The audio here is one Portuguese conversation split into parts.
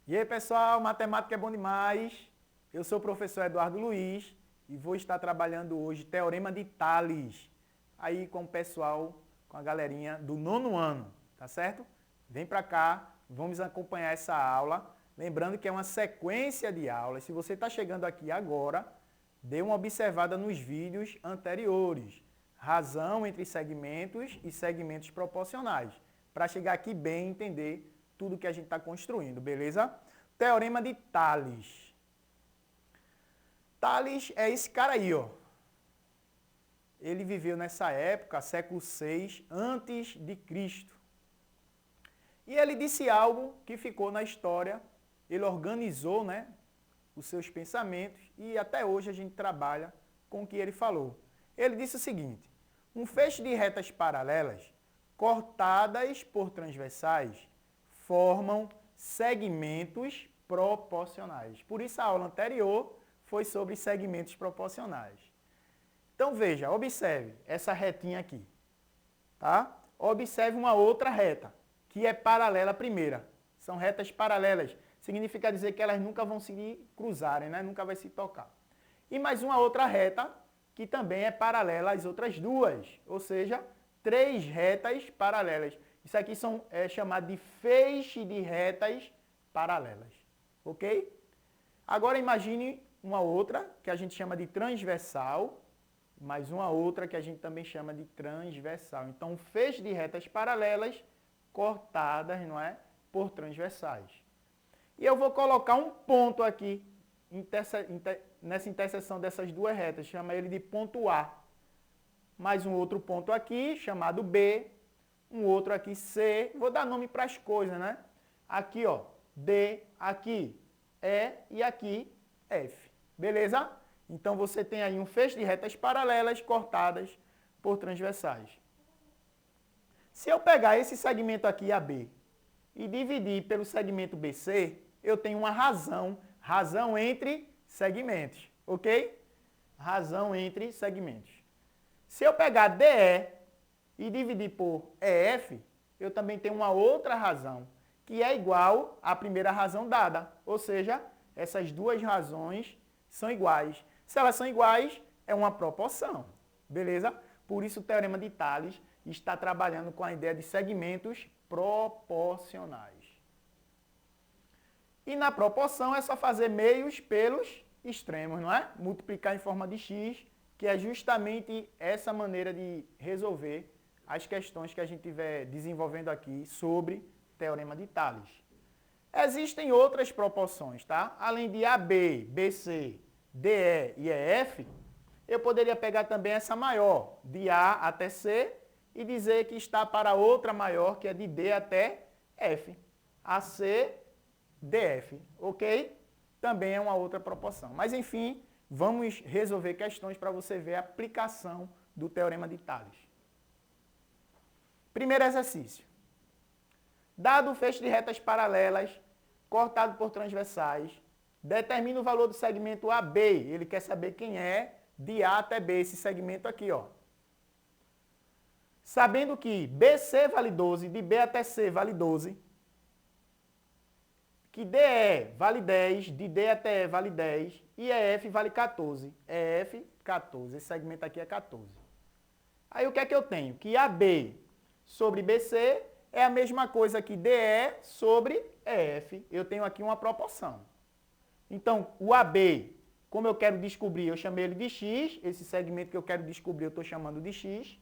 E aí, pessoal, matemática é bom demais. Eu sou o professor Eduardo Luiz e vou estar trabalhando hoje Teorema de Tales, aí com o pessoal, com a galerinha do 9º ano, tá certo? Vem pra cá, vamos acompanhar essa aula. Lembrando que é uma sequência de aulas. Se você está chegando aqui agora, dê uma observada nos vídeos anteriores. Razão entre segmentos e segmentos proporcionais, para chegar aqui bem e entender tudo que a gente está construindo, beleza? Teorema de Tales. Tales é esse cara aí, ó. Ele viveu nessa época, século VI antes de Cristo. E ele disse algo que ficou na história. Ele organizou, né, os seus pensamentos e até hoje a gente trabalha com o que ele falou. Ele disse o seguinte: um feixe de retas paralelas cortadas por transversais formam segmentos proporcionais. Por isso a aula anterior foi sobre segmentos proporcionais. Então veja, observe essa retinha aqui, tá? Observe uma outra reta, que é paralela à primeira. São retas paralelas. Significa dizer que elas nunca vão se cruzarem, né? Nunca vai se tocar. E mais uma outra reta, que também é paralela às outras duas. Ou seja, 3 retas paralelas. Isso aqui é chamado de feixe de retas paralelas. Ok? Agora imagine uma outra, que a gente chama de transversal, mais uma outra que a gente também chama de transversal. Então, um feixe de retas paralelas cortadas, não é, por transversais. E eu vou colocar um ponto aqui nessa interseção dessas duas retas, chama ele de ponto A. Mais um outro ponto aqui, chamado B, um outro aqui C. Vou dar nome para as coisas, né? Aqui, ó, D, aqui E e aqui F. Beleza? Então você tem aí um feixe de retas paralelas cortadas por transversais. Se eu pegar esse segmento aqui, AB, e dividir pelo segmento BC, eu tenho uma razão entre segmentos, ok? Razão entre segmentos. Se eu pegar DE e dividir por EF, eu também tenho uma outra razão, que é igual à primeira razão dada. Ou seja, essas duas razões são iguais. Se elas são iguais, é uma proporção. Beleza? Por isso o Teorema de Tales está trabalhando com a ideia de segmentos proporcionais. E na proporção é só fazer meios pelos extremos, não é? Multiplicar em forma de x, que é justamente essa maneira de resolver as questões que a gente estiver desenvolvendo aqui sobre Teorema de Tales. Existem outras proporções, tá? Além de AB, BC, DE e EF, eu poderia pegar também essa maior, de A até C, e dizer que está para outra maior, que é de D até F. AC, DF, ok? Também é uma outra proporção. Mas, enfim, vamos resolver questões para você ver a aplicação do Teorema de Tales. Primeiro exercício. Dado o feixe de retas paralelas, cortado por transversais, determina o valor do segmento AB. Ele quer saber quem é de A até B, esse segmento aqui, ó. Sabendo que BC vale 12, de B até C vale 12, que DE vale 10, de D até E vale 10, e EF vale 14. EF, 14. Esse segmento aqui é 14. Aí o que é que eu tenho? Que AB sobre BC é a mesma coisa que DE sobre EF. Eu tenho aqui uma proporção. Então, o AB, como eu quero descobrir, eu chamei ele de X. Esse segmento que eu quero descobrir, eu estou chamando de X.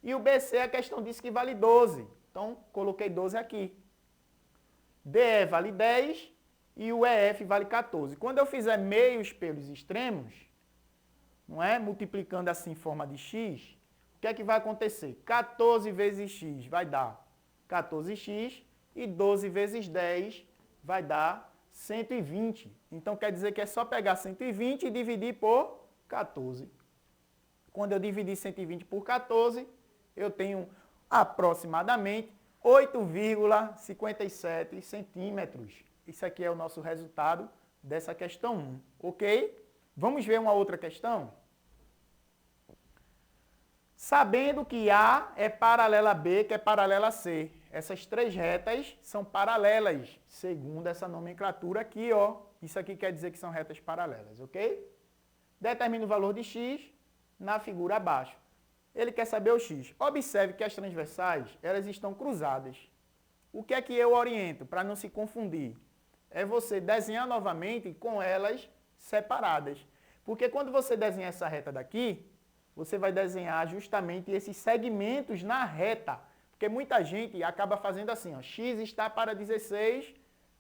E o BC, a questão disse que vale 12. Então, coloquei 12 aqui. DE vale 10 e o EF vale 14. Quando eu fizer meios pelos extremos, não é? Multiplicando assim em forma de x, o que é que vai acontecer? 14 vezes x vai dar 14x e 12 vezes 10 vai dar 120. Então quer dizer que é só pegar 120 e dividir por 14. Quando eu dividir 120 por 14, eu tenho aproximadamente 8,57 centímetros. Isso aqui é o nosso resultado dessa questão 1, ok? Vamos ver uma outra questão? Sabendo que A é paralela a B, que é paralela a C. essas três retas são paralelas, segundo essa nomenclatura aqui, ó. Isso aqui quer dizer que são retas paralelas, ok? Determina o valor de x na figura abaixo. Ele quer saber o x. Observe que as transversais, elas estão cruzadas. O que é que eu oriento para não se confundir? É você desenhar novamente com elas separadas. Porque quando você desenhar essa reta daqui, você vai desenhar justamente esses segmentos na reta. Porque muita gente acaba fazendo assim, ó, x está para 16,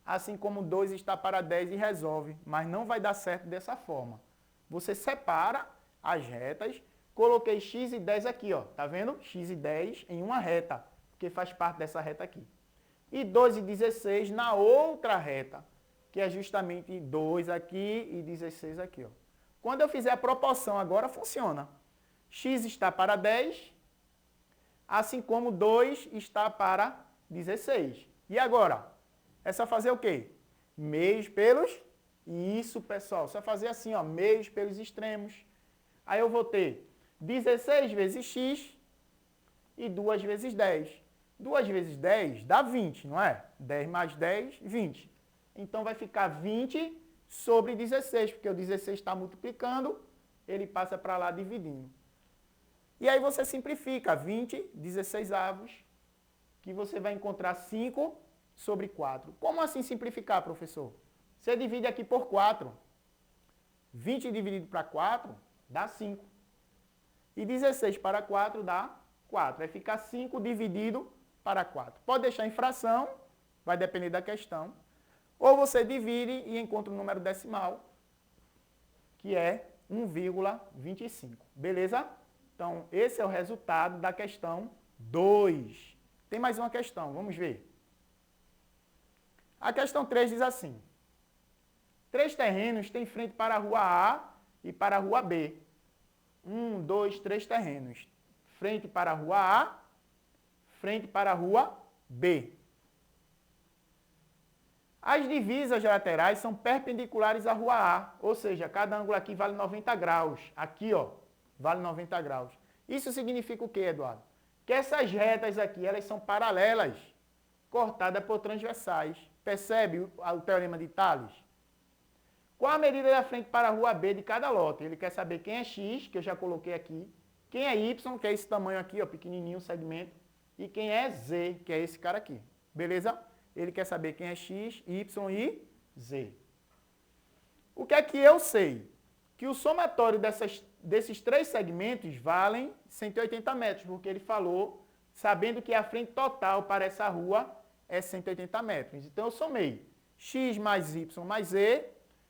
assim como 2 está para 10 e resolve. Mas não vai dar certo dessa forma. Você separa as retas, coloquei x e 10 aqui, ó, tá vendo? X e 10 em uma reta, porque faz parte dessa reta aqui. E 2 e 16 na outra reta, que é justamente 2 aqui e 16 aqui, ó. Quando eu fizer a proporção agora, funciona. X está para 10, assim como 2 está para 16. E agora? É só fazer o quê? Meios pelos... Isso, pessoal. Só fazer assim, ó, meios pelos extremos. Aí eu vou ter 16 vezes x e 2 vezes 10. 2 vezes 10 dá 20, não é? 10 mais 10, 20. Então vai ficar 20 sobre 16, porque o 16 está multiplicando, ele passa para lá dividindo. E aí você simplifica 20, 16 avos, que você vai encontrar 5 sobre 4. Como assim simplificar, professor? Você divide aqui por 4. 20 dividido para 4 dá 5. E 16 para 4 dá 4. Vai ficar 5 dividido para 4. Pode deixar em fração, vai depender da questão. Ou você divide e encontra o número decimal, que é 1,25. Beleza? Então, esse é o resultado da questão 2. Tem mais uma questão, vamos ver. A questão 3 diz assim: 3 terrenos têm frente para a rua A e para a rua B. 1, 2, 3 terrenos. Frente para a rua A, frente para a rua B. As divisas laterais são perpendiculares à rua A, ou seja, cada ângulo aqui vale 90 graus. Aqui, ó, vale 90 graus. Isso significa o quê, Eduardo? Que essas retas aqui, elas são paralelas, cortadas por transversais. Percebe o teorema de Tales? Qual a medida da frente para a rua B de cada lote? Ele quer saber quem é x, que eu já coloquei aqui, quem é y, que é esse tamanho aqui, ó, pequenininho o segmento, e quem é z, que é esse cara aqui. Beleza? Ele quer saber quem é x, y e z. O que é que eu sei? Que o somatório desses três segmentos valem 180 metros, porque ele falou, sabendo que a frente total para essa rua é 180 metros. Então, eu somei x mais y mais z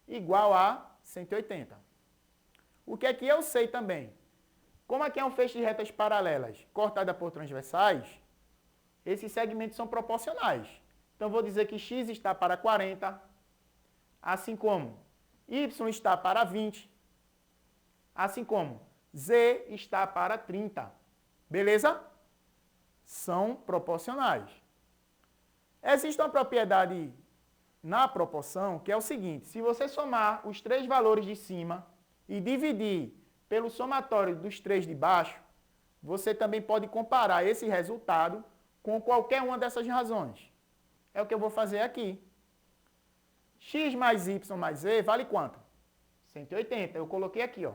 igual a 180. O que é que eu sei também? Como aqui é um feixe de retas paralelas cortada por transversais, esses segmentos são proporcionais. Então, vou dizer que x está para 40, assim como y está para 20, assim como z está para 30. Beleza? São proporcionais. Existe uma propriedade na proporção que é o seguinte: se você somar os três valores de cima e dividir pelo somatório dos três de baixo, você também pode comparar esse resultado com qualquer uma dessas razões. É o que eu vou fazer aqui. X mais y mais z vale quanto? 180. Eu coloquei aqui, ó.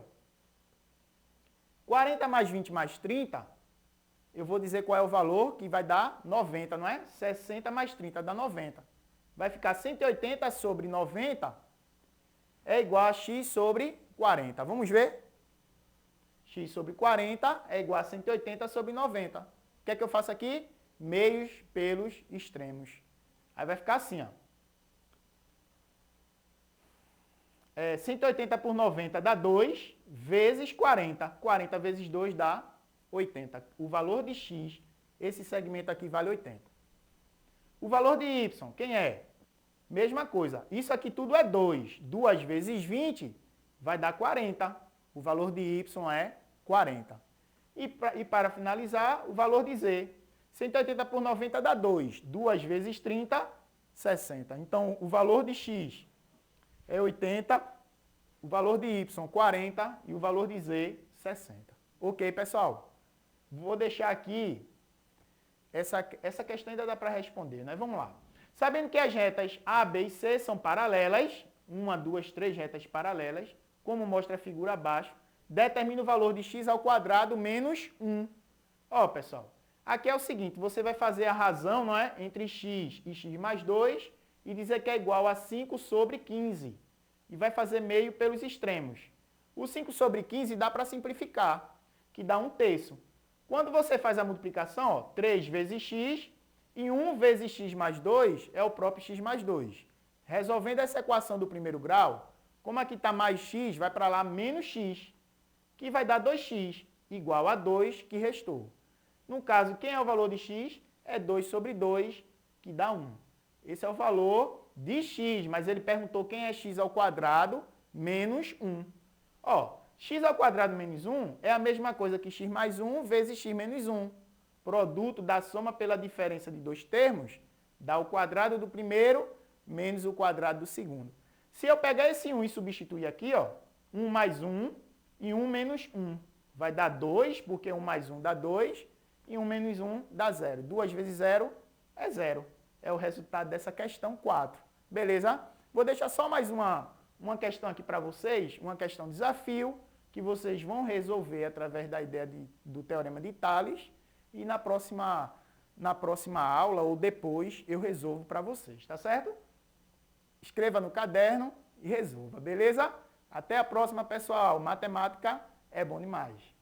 40 mais 20 mais 30, eu vou dizer qual é o valor, que vai dar 90, não é? 60 mais 30 dá 90. Vai ficar 180 sobre 90 é igual a x sobre 40. Vamos ver? X sobre 40 é igual a 180 sobre 90. O que é que eu faço aqui? Meios pelos extremos. Aí vai ficar assim, ó. 180 por 90 dá 2 vezes 40. 40 vezes 2 dá 80. O valor de x, esse segmento aqui vale 80. O valor de y, quem é? Mesma coisa. Isso aqui tudo é 2. 2 vezes 20 vai dar 40. O valor de y é 40. E para finalizar, o valor de z. 180 por 90 dá 2. 2 vezes 30, 60. Então, o valor de x é 80, o valor de y 40 e o valor de z 60. Ok, pessoal? Vou deixar aqui essa questão ainda dá para responder, né? Vamos lá. Sabendo que as retas A, B e C são paralelas, 1, 2, 3 retas paralelas, como mostra a figura abaixo, determina o valor de x ao quadrado menos 1. Ó, pessoal, aqui é o seguinte, você vai fazer a razão, não é, entre x e x mais 2 e dizer que é igual a 5 sobre 15. E vai fazer meio pelos extremos. O 5 sobre 15 dá para simplificar, que dá 1/3. Quando você faz a multiplicação, ó, 3 vezes x, e 1 vezes x mais 2 é o próprio x mais 2. Resolvendo essa equação do primeiro grau, como aqui está mais x, vai para lá menos x, que vai dar 2x, igual a 2, que restou. No caso, quem é o valor de x? É 2 sobre 2, que dá 1. Esse é o valor de x, mas ele perguntou quem é x ao quadrado menos 1. Ó, x ao quadrado menos 1 é a mesma coisa que x mais 1 vezes x menos 1. Produto da soma pela diferença de dois termos dá o quadrado do primeiro menos o quadrado do segundo. Se eu pegar esse 1 e substituir aqui, ó, 1 mais 1 e 1 menos 1, vai dar 2, porque 1 mais 1 dá 2, e 1 menos 1 dá 0. 2 vezes 0 é 0. É o resultado dessa questão 4. Beleza? Vou deixar só mais uma questão aqui para vocês, uma questão desafio, que vocês vão resolver através da ideia do Teorema de Tales, e na próxima aula ou depois eu resolvo para vocês, tá certo? Escreva no caderno e resolva, beleza? Até a próxima, pessoal. Matemática é bom demais.